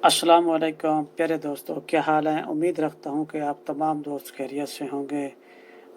अस्सलाम वालेकुम प्यारे दोस्तों, क्या हाल है। उम्मीद रखता हूँ कि आप तमाम दोस्त खैरियत से होंगे।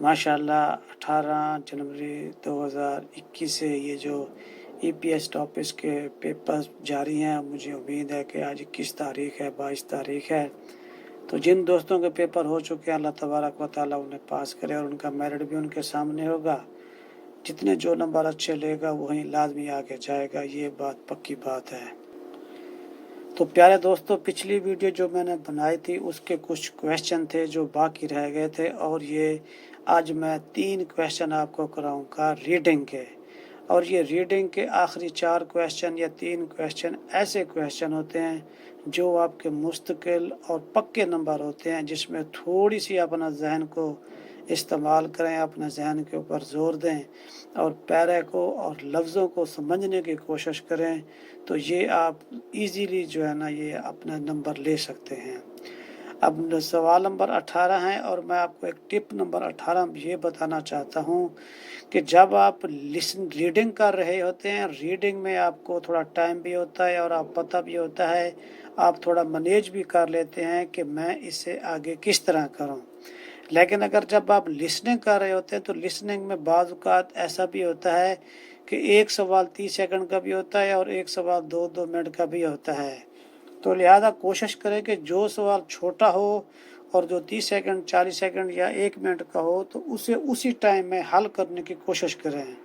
माशाल्लाह 18 जनवरी 2021 से ये जो ईपीएस टॉपिक्स के पेपर्स जारी हैं, मुझे उम्मीद है कि आज 21 तारीख है, 22 तारीख है। तो जिन दोस्तों के पेपर हो चुके हैं, अल्लाह तबारक व तआला उन्हें पास करे और उनका मेरिट भी उनके सामने होगा। जितने जो नंबर अच्छे लेगा वहीं लाजमी आगे जाएगा, ये बात पक्की बात है। तो प्यारे दोस्तों, पिछली वीडियो जो मैंने बनाई थी उसके कुछ क्वेश्चन थे जो बाकी रह गए थे, और ये आज मैं 3 क्वेश्चन आपको कराऊंगा रीडिंग के। और ये रीडिंग के आखिरी 4 क्वेश्चन या 3 क्वेश्चन ऐसे क्वेश्चन होते हैं जो आपके मुस्तकिल और पक्के नंबर होते हैं, जिसमें थोड़ी सी अपना जहन को इस्तेमाल करें, अपने जहन के ऊपर ज़ोर दें और पैरे को और लफ्ज़ों को समझने की कोशिश करें, तो ये आप इजीली जो है ना ये अपना नंबर ले सकते हैं। अब सवाल नंबर 18 है, और मैं आपको एक टिप नंबर 18 ये बताना चाहता हूँ कि जब आप रीडिंग कर रहे होते हैं, रीडिंग में आपको थोड़ा टाइम भी होता है और आप पता भी होता है, आप थोड़ा मैनेज भी कर लेते हैं कि मैं इसे आगे किस तरह करूं। लेकिन अगर जब आप लिसनिंग कर रहे होते हैं तो लिसनिंग में बाज़ औक़ात ऐसा भी होता है कि एक सवाल 30 सेकंड का भी होता है और एक सवाल 2-2 मिनट का भी होता है। तो लिहाजा कोशिश करें कि जो सवाल छोटा हो और जो 30 सेकंड, 40 सेकंड या 1 मिनट का हो, तो उसे उसी टाइम में हल करने की कोशिश करें।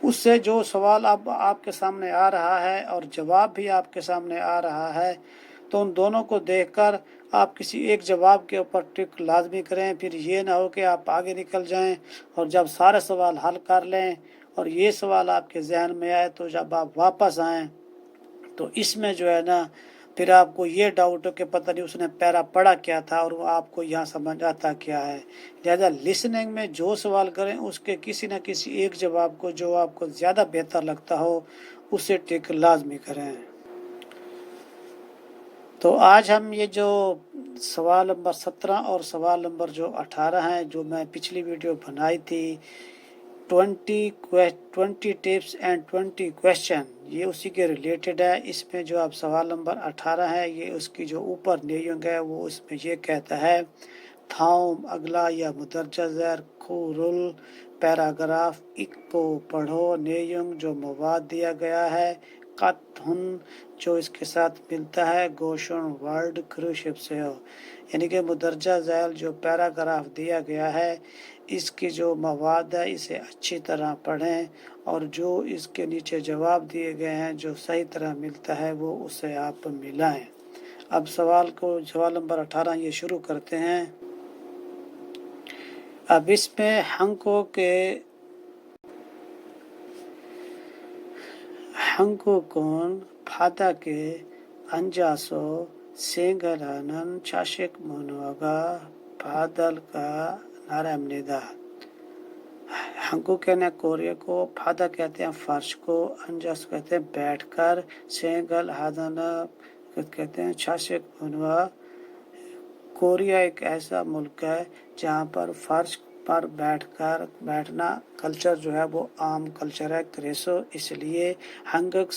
उससे जो सवाल अब आपके सामने आ रहा है और जवाब भी आपके सामने आ रहा है, तो उन दोनों को देखकर आप किसी एक जवाब के ऊपर टिक लाजमी करें। फिर ये ना हो कि आप आगे निकल जाएं और जब सारे सवाल हल कर लें और ये सवाल आपके जहन में आए, तो जब आप वापस आएँ तो इसमें जो है ना फिर आपको ये डाउट हो कि पता नहीं उसने पैरा पढ़ा क्या था और वो आपको यहाँ समझ आता क्या है। लिहाजा लिसनिंग में जो सवाल करें उसके किसी न किसी एक जवाब को जो आपको ज़्यादा बेहतर लगता हो उसे टिक लाजमी करें। तो आज हम ये जो सवाल नंबर 17 और सवाल नंबर जो 18 हैं, जो मैं पिछली वीडियो बनाई थी 20 टिप्स एंड 20 क्वेश्चन, ये उसी के रिलेटेड है। इसमें जो आप सवाल नंबर 18 है, ये उसकी जो ऊपर नेयुंग है वो उसमें ये कहता है, थाउम अगला या मुदरजा ज़ैर खुरुल पैराग्राफ एक को पढ़ो। नेयुंग जो मवाद दिया गया है, कतहुन जो इसके साथ मिलता है, गोशन वर्ल्ड क्रूशिप से हो, यानी कि मुदरजा ज़ैल जो पैराग्राफ दिया गया है इसकी जो मवाद है इसे अच्छी तरह पढ़ें और जो इसके नीचे जवाब दिए गए हैं जो सही तरह मिलता है वो उसे आप मिलाएं। अब सवाल नंबर 18 ये शुरू करते हैं। अब इसमें हंको कौन फादा के अंजासो सेंगलानन चाशिक मोनवागा फादल का नारायण निदा। हंको कहते हैं कोरिया को, फादा कहते हैं फर्श को, अंजास कहते हैं बैठकर, सेंगल हादाना कहते हैं छाशक बनवा। कोरिया एक ऐसा मुल्क है जहाँ पर फर्श पर बैठना कल्चर जो है वो आम कल्चर है क्रेसो, इसलिए हंगक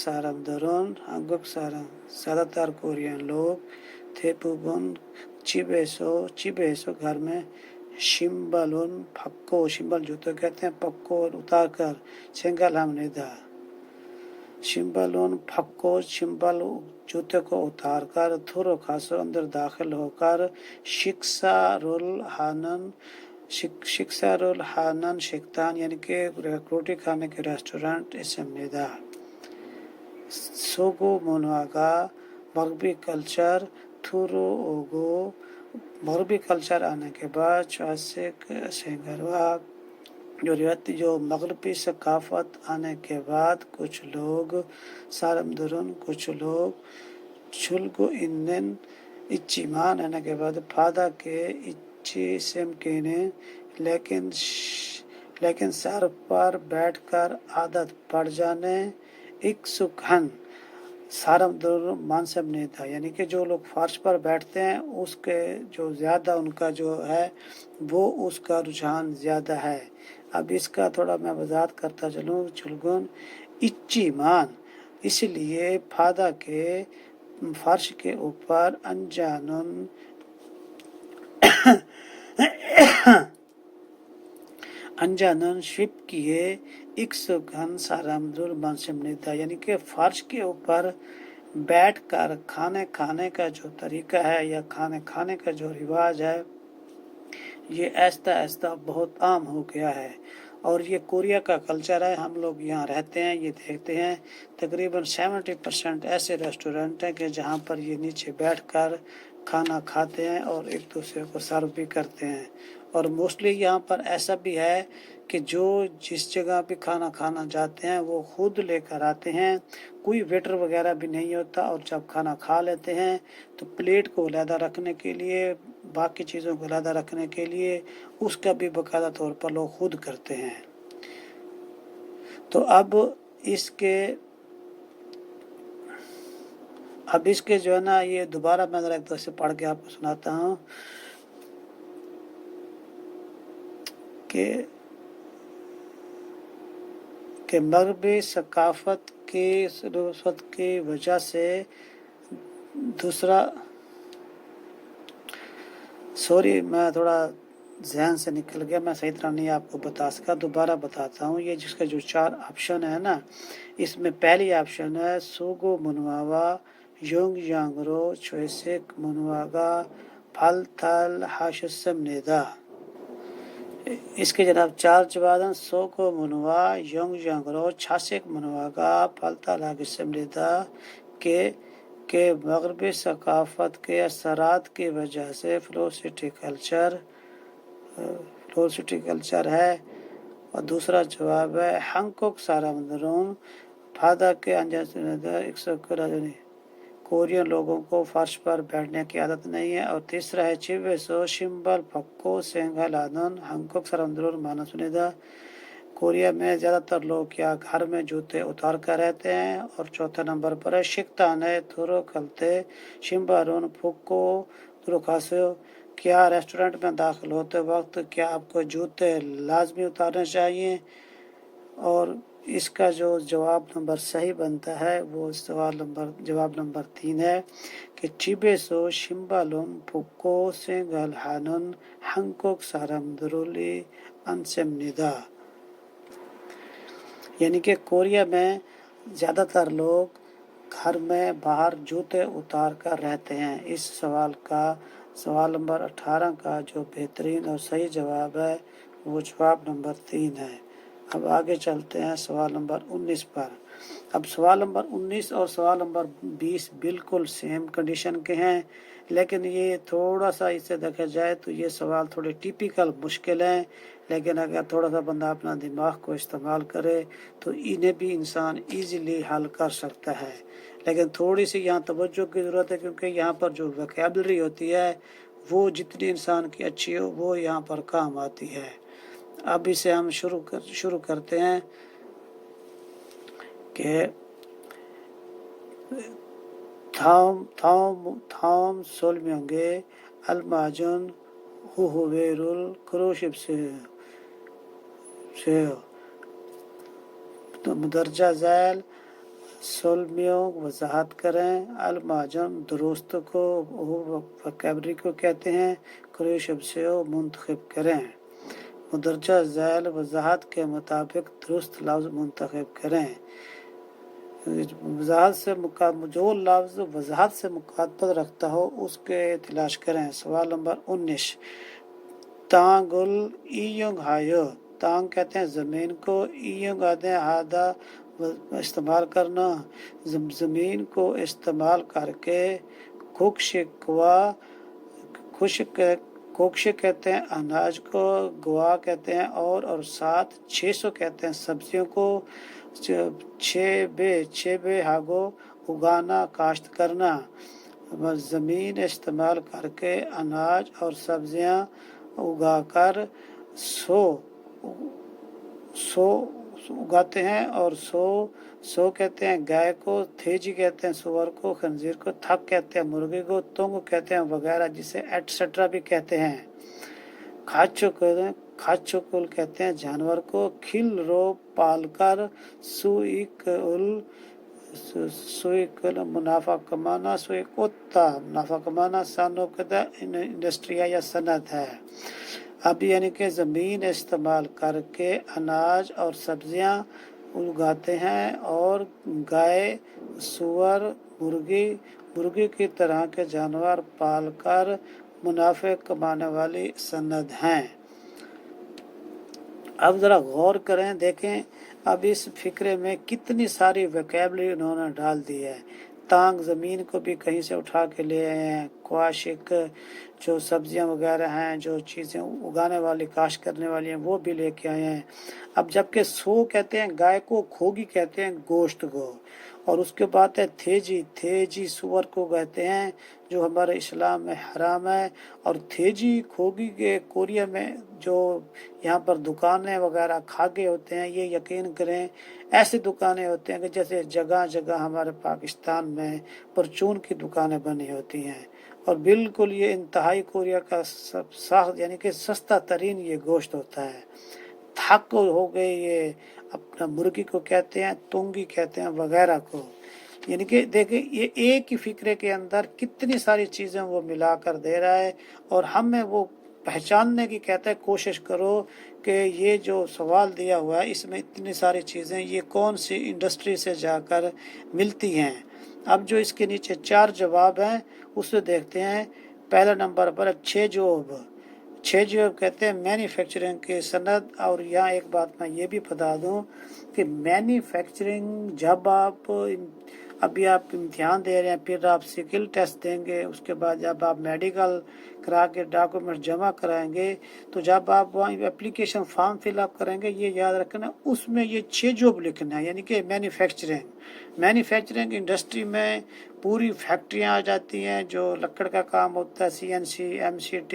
ज़्यादातर कोरियन लोग थे पुबन चिबेसो घर में, शिम्बलुन फक्को, शिम्बल जूते कहते हैं, पक्को उतार कर, सेंगल हमने दा। शिम्बलुन फक्को, शिम्बल जूते को उतार कर, थुरो खासो अंदर दाखिल होकर, शिक्सारुल हानन शिकतान यानी कि रोटी खाने के रेस्टोरेंट इसम निदा। सोगो मोनवागा मगरबी कल्चर, थुरो ओगो मगरबी कल्चर आने के बाद चासिक सेंगरवा जो मगरबी सकाफत आने के बाद कुछ लोग सारमदरुन कुछ लोग छुलगो इन्नन इच्चिमान आने के बाद फादा के इच्ची सेम केने, लेकिन सर पर बैठकर आदत पड़ जाने, इक्सुखन सारम मानसब नहीं था, यानी कि जो लोग फर्श पर बैठते हैं उसके जो ज़्यादा उनका जो है वो उसका रुझान ज़्यादा है। अब इसका थोड़ा मैं वजाहत करता चलूँ। चुलगुन इच्ची मान, इसलिए फादा के फर्श के ऊपर अनजानन शिप किए एक सुगंध सारामदुल मनसिमनिदा, यानी कि फर्श के ऊपर बैठकर खाने खाने का जो तरीका है या खाने खाने का जो रिवाज है, ये ऐसा ऐसा बहुत आम हो गया है। और ये कोरिया का कल्चर है। हम लोग यहाँ रहते हैं, ये देखते हैं तकरीबन 70% ऐसे रेस्टोरेंट हैं कि जहाँ पर ये नीचे बैठकर खाना खाते हैं और एक दूसरे को सर्व भी करते हैं। और मोस्टली यहाँ पर ऐसा भी है कि जो जिस जगह पे खाना खाना जाते हैं वो खुद लेकर आते हैं, कोई वेटर वगैरह भी नहीं होता। और जब खाना खा लेते हैं तो प्लेट को अलहदा रखने के लिए, बाकी चीज़ों को अलहदा रखने के लिए उसका भी बाकायदा तौर पर लोग खुद करते हैं। तो अब इसके जो है ना, ये दोबारा मैं ज़रा एक तरह से पढ़ के आपको सुनाता हूँ कि मगरबी सकाफत की वजह से दूसरा, सॉरी मैं थोड़ा जहन से निकल गया, मैं सही तरह नहीं आपको बता सका, दोबारा बताता हूँ। ये जिसका जो 4 ऑप्शन है ना, इसमें पहली ऑप्शन है सोगो मुनवावा योंग यांगरो चोइसेक मुनवागा फल थल हाशसम नेदा। इसके जनाब 4 जवाब हैं। सोगो मुनवा योंग यांगरो छासेक मुनवागा फल थल हाशसम नेदा के मगरबी सकाफत के असरात की वजह से फ्लोसिटी कल्चर है। और दूसरा जवाब है हंकोक सारामंदरून फादा के अंजाम कोरियन लोगों को फर्श पर बैठने की आदत नहीं है। और तीसरा है चिवेसो शिम्बल फक्को सेंगल आनन हंकोक सारामंदरून माना सुनिदा, कोरिया में ज़्यादातर लोग क्या घर में जूते उतार कर रहते हैं। और चौथा नंबर पर है शिकतान है थुरो खलते शिम्बारून फुक्को तुरुखासो, क्या रेस्टोरेंट में दाखिल होते वक्त क्या आपको जूते लाजमी उतारने चाहिए। और इसका जो जवाब नंबर सही बनता है वो जवाब नंबर 3 है कि चिबेसो शिम्बालुन फुक्को सेंगल हानुन हंकोक सारामदरुली अनसेमनिदा, यानी कि कोरिया में ज़्यादातर लोग घर में बाहर जूते उतार कर रहते हैं। इस सवाल नंबर 18 का जो बेहतरीन और सही जवाब है वो जवाब नंबर 3 है। अब आगे चलते हैं सवाल नंबर 19 पर। अब सवाल नंबर 19 और सवाल नंबर 20 बिल्कुल सेम कंडीशन के हैं, लेकिन ये थोड़ा सा इससे देखा जाए तो ये सवाल थोड़े टिपिकल मुश्किल हैं, लेकिन अगर थोड़ा सा बंदा अपना दिमाग को इस्तेमाल करे तो इन्हें भी इंसान इजीली हल कर सकता है। लेकिन थोड़ी सी यहाँ तवज्जो की ज़रूरत है, क्योंकि यहाँ पर जो वोकैबुलरी होती है वो जितनी इंसान की अच्छी हो वो यहाँ पर काम आती है। अब इसे हम शुरू करते हैं कि थाम सोलम्योंगे अलमाजुन हुवेरुल क्रोशिप से तो मुदरजा झैल सोलमियों वजाहत करें। अलमाजन दुरुस्त को वोकैबुलरी को कहते हैं, क्रोशिप से मुंतखब करें। मुदरजा झैल वजाहत के मुताबिक दुरुस्त लफ्ज़ मुंतखब करें। वजाहत से जो लफ्ज़ वजाहत से मुखातब रखता हो उसके तलाश करें। सवाल नंबर 19 तांगुल ईयोंग हायो, तांग कहते हैं ज़मीन को, ईयोंग कहते हैं हादा इस्तेमाल करना, ज़मीन को इस्तेमाल करके खुश कहते हैं अनाज को, गुआ कहते हैं और साथ 600 कहते हैं सब्जियों को, छे हागो उगाना काश्त करना, ज़मीन इस्तेमाल करके अनाज और सब्जियां उगाकर उगाते हैं। और सो कहते हैं गाय को, थेजी कहते हैं सुअर को, खंजीर को, थक कहते हैं मुर्गी को, तुंग कहते हैं वगैरह, जिसे एटसेट्रा भी कहते हैं। खाचुकुल कहते हैं जानवर को, खिल रो पालकर, सुइक उल سوئکل منافع کمانا، سوئکوتا منافع کمانا، سانوکدا انڈسٹری یا صنعت ہے۔ اب یعنی کہ زمین استعمال کر کے اناج اور سبزیاں اگاتے ہیں اور گائے، سور، مرغی کی طرح کے جانور پال کر منافع کمانے والی صنعت ہیں۔ اب ذرا غور کریں، دیکھیں اب اس فقرے میں کتنی ساری ویکیبلری انہوں نے ڈال دی ہے۔ تانگ زمین کو بھی کہیں سے اٹھا کے لے آئے ہیں، کواشک جو سبزیاں وغیرہ ہیں، جو چیزیں اگانے والی کاشت کرنے والی ہیں وہ بھی لے کے آئے ہیں۔ اب جبکہ سو کہتے ہیں گائے کو، کھوگی کہتے ہیں گوشت کو، اور اس کے بعد ہے تھیجی سور کو کہتے ہیں جو ہمارے اسلام میں حرام ہے، اور تھیجی کھوگی کے کوریا میں جو یہاں پر دکانیں وغیرہ کھاگے ہوتے ہیں، یہ یقین کریں ایسی دکانیں ہوتے ہیں کہ جیسے جگہ جگہ ہمارے پاکستان میں پرچون کی دکانیں بنی ہوتی ہیں، اور بالکل یہ انتہائی کوریا کا ساخت یعنی کہ سستا ترین یہ گوشت ہوتا ہے۔ تھک ہو گئے، یہ اپنا مرغی کو کہتے ہیں، تونگی کہتے ہیں وغیرہ کو، یعنی کہ دیکھیں یہ ایک ہی فکرے کے اندر کتنی ساری چیزیں وہ ملا کر دے رہا ہے، اور ہمیں وہ پہچاننے کی کہتا ہے کوشش کرو کہ یہ جو سوال دیا ہوا ہے اس میں اتنی ساری چیزیں یہ کون سی انڈسٹری سے جا کر ملتی ہیں۔ اب جو اس کے نیچے 4 جواب ہیں اسے دیکھتے ہیں۔ پہلا نمبر پر 6 جواب کہتے ہیں مینوفیکچرنگ کی صنعت، اور یہاں ایک بات میں یہ بھی بتا دوں کہ مینوفیکچرنگ جب ابھی آپ امتحان دے رہے ہیں، پھر آپ سکل ٹیسٹ دیں گے، اس کے بعد جب آپ میڈیکل کرا کے ڈاکومنٹ جمع کرائیں گے تو جب آپ وہاں اپلیکیشن فارم فل اپ کریں گے، یہ یاد رکھنا اس میں یہ 6 جاب لکھنا ہے، یعنی کہ مینوفیکچرنگ انڈسٹری میں پوری فیکٹریاں آ جاتی ہیں، جو لکڑ کا کام ہوتا ہے، CNC MCT،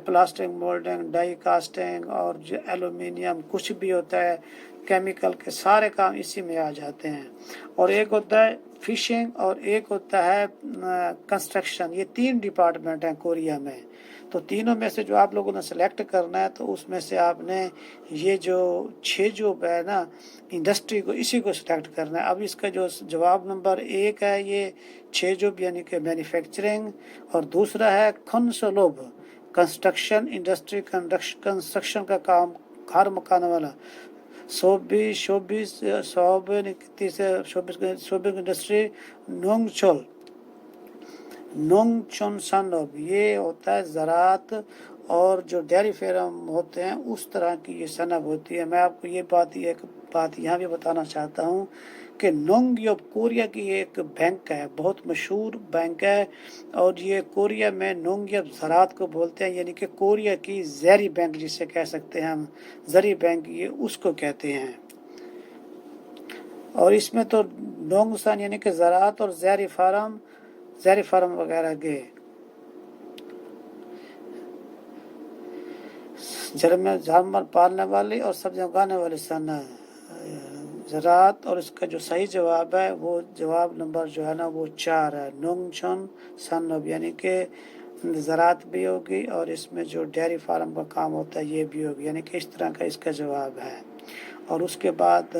پلاسٹک مولڈنگ، ڈائی کاسٹنگ، اور جو ایلومینیم کچھ بھی ہوتا ہے کیمیکل کے سارے کام اسی میں آ جاتے ہیں۔ اور ایک ہوتا ہے فشنگ اور ایک ہوتا ہے کنسٹرکشن، یہ 3 ڈپارٹمنٹ ہیں کوریا میں، تو تینوں میں سے جو آپ لوگوں نے سلیکٹ کرنا ہے تو اس میں سے آپ نے یہ جو 6 جو ہے نا انڈسٹری کو، اسی کو سلیکٹ کرنا ہے۔ اب اس کا جو جواب نمبر 1 ہے یہ 6 جو یعنی کہ مینوفیکچرنگ، اور دوسرا ہے کنسولوب کنسٹرکشن انڈسٹری، کنسٹرکشن کا کام، گھر مکان والا، شوبز انڈسٹری، نونگ چون سانوب یہ ہوتا ہے زراعت، اور جو ڈیری فارم ہوتے ہیں اس طرح کی یہ صنعت ہوتی ہے۔ میں آپ کو یہ بات یہاں بھی بتانا چاہتا ہوں کہ نونگ یوب کوریا کی ایک بینک ہے، بہت مشہور بینک ہے، اور یہ کوریا میں نونگ یوب زراعت کو بولتے ہیں، یعنی کہ کوریا کی زرعی بینک جسے کہہ سکتے ہیں ہم، زرعی بینک یہ اس کو کہتے ہیں۔ اور اس میں تو نونگسان یعنی کہ زراعت اور زرعی فارم وغیرہ کے جانور پالنے والی اور سبزیاں اگانے والی صنعت، زراعت، اور اس کا جو صحیح جواب ہے وہ جواب نمبر جو ہے نا وہ 4 ہے، نونگ چون سانوب، یعنی کہ زراعت بھی ہوگی اور اس میں جو ڈیری فارم کا کام ہوتا ہے یہ بھی ہوگی، یعنی کہ اس طرح کا اس کا جواب ہے۔ اور اس کے بعد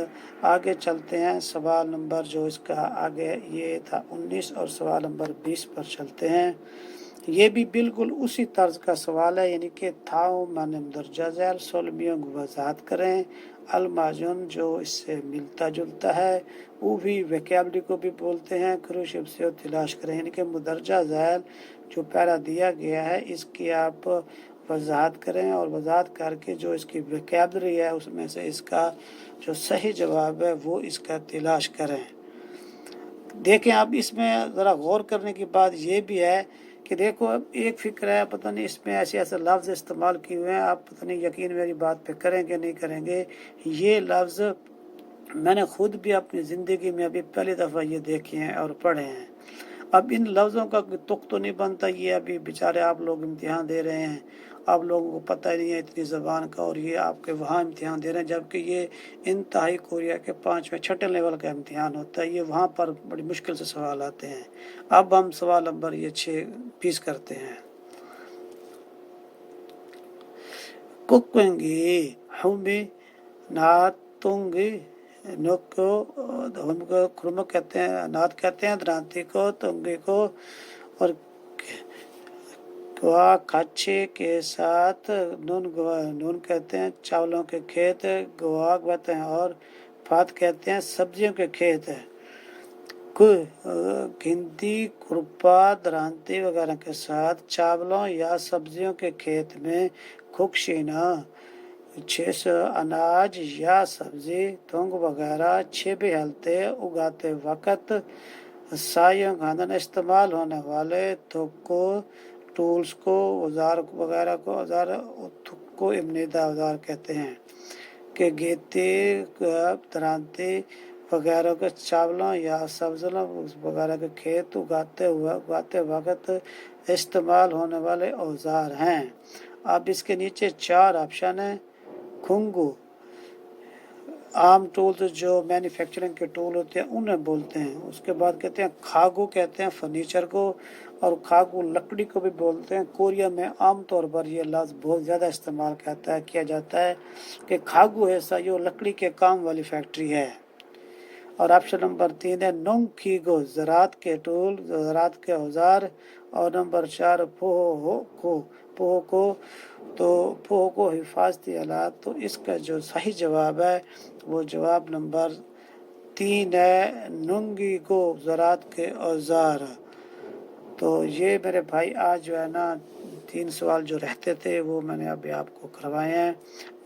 آگے چلتے ہیں، سوال نمبر جو اس کا آگے یہ تھا 19 اور سوال نمبر 20 پر چلتے ہیں۔ یہ بھی بالکل اسی طرز کا سوال ہے، یعنی کہ تھاؤ من مندرجہ ذیل سولمیوں کو وضاحت کریں، الماجن جو اس سے ملتا جلتا ہے، وہ بھی ویکیبلری کو بھی بولتے ہیں، کروشب سے تلاش کریں، یعنی کہ مندرجہ ذیل جو پیرا دیا گیا ہے اس کی آپ وضاحت کریں، اور وضاحت کر کے جو اس کی ویکیبلری ہے اس میں سے اس کا جو صحیح جواب ہے وہ اس کا تلاش کریں۔ دیکھیں اب اس میں ذرا غور کرنے کی بات یہ بھی ہے کہ دیکھو اب ایک فکر ہے، پتہ نہیں اس میں ایسے لفظ استعمال کیے ہوئے ہیں، آپ پتہ نہیں یقین میری بات پہ کریں گے نہیں کریں گے، یہ لفظ میں نے خود بھی اپنی زندگی میں ابھی پہلی دفعہ یہ دیکھے ہیں اور پڑھے ہیں۔ اب ان لفظوں کا تخ تو نہیں بنتا، یہ ابھی بیچارے آپ لوگ امتحان دے رہے ہیں، آپ لوگوں کو پتہ ہی نہیں ہے اتنی زبان کا، اور یہ آپ کے وہاں امتحان دے رہے ہیں، جبکہ یہ انتہائی کوریا کے 5ویں 6 لیول کا امتحان ہوتا ہے، یہ وہاں پر بڑی مشکل سے سوال آتے ہیں۔ اب ہم سوال نمبر یہ 20 کرتے ہیں۔ کوکنگی ہومی ناتونگی नुक को हम को खुरमुक कहते हैं, नाद कहते हैं, द्रांति को, तुंगी को, और गवा खाचे के साथ नून कहते हैं चावलों के खेत, गवाग कहते हैं, और फात कहते हैं सब्जियों के खेत। गिनती खुरपा द्रांति वगैरह के साथ चावलों या सब्जियों के खेत में खुकशीना 600 अनाज या सब्जी तुंग वगैरह 6 हलते उगाते वक्त सायों खानन इस्तेमाल होने वाले थुक को, टूल्स को, औजार वगैरह को, औजार थुक को इम्नीदा औजार कहते हैं कि गेती द्रांति वगैरह के चावलों या सब्जियों वगैरह के खेत उगाते वक्त इस्तेमाल होने वाले औजार हैं। अब इसके नीचे 4 ऑप्शन हैं। खुंगू आम टूल्स जो मैन्युफैक्चरिंग के टूल होते हैं उन्हें बोलते हैं। उसके बाद कहते हैं खागू, कहते हैं फर्नीचर को, और खागू लकड़ी को भी बोलते हैं। कोरिया में आमतौर पर यह लफ्ज़ बहुत ज़्यादा इस्तेमाल किया जाता है कि खागू ऐसा यो लकड़ी के काम वाली फैक्ट्री है। और ऑप्शन नंबर 3 है नुंग खीगो, ज़रात के टूल, ज़रात के औजार। और नंबर 4 पोहो को हिफाजती आलात। तो इसका जो सही जवाब है वो जवाब नंबर 3 है, नुंगी को, ज़रात के औजार। तो ये मेरे भाई आज जो है ना 3 सवाल जो रहते थे वो मैंने अभी आपको करवाए हैं।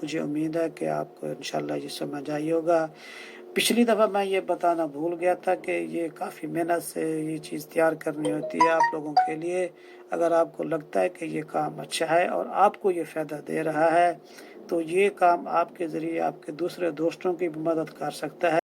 मुझे उम्मीद है कि आपको इंशाल्लाह ये समझ आई होगा। पिछली दफ़ा मैं ये बताना भूल गया था कि ये काफ़ी मेहनत से ये चीज़ तैयार करनी होती है आप लोगों के लिए। अगर आपको लगता है कि ये काम अच्छा है और आपको ये फ़ायदा दे रहा है तो ये काम आपके ज़रिए आपके दूसरे दोस्तों की भी मदद कर सकता है।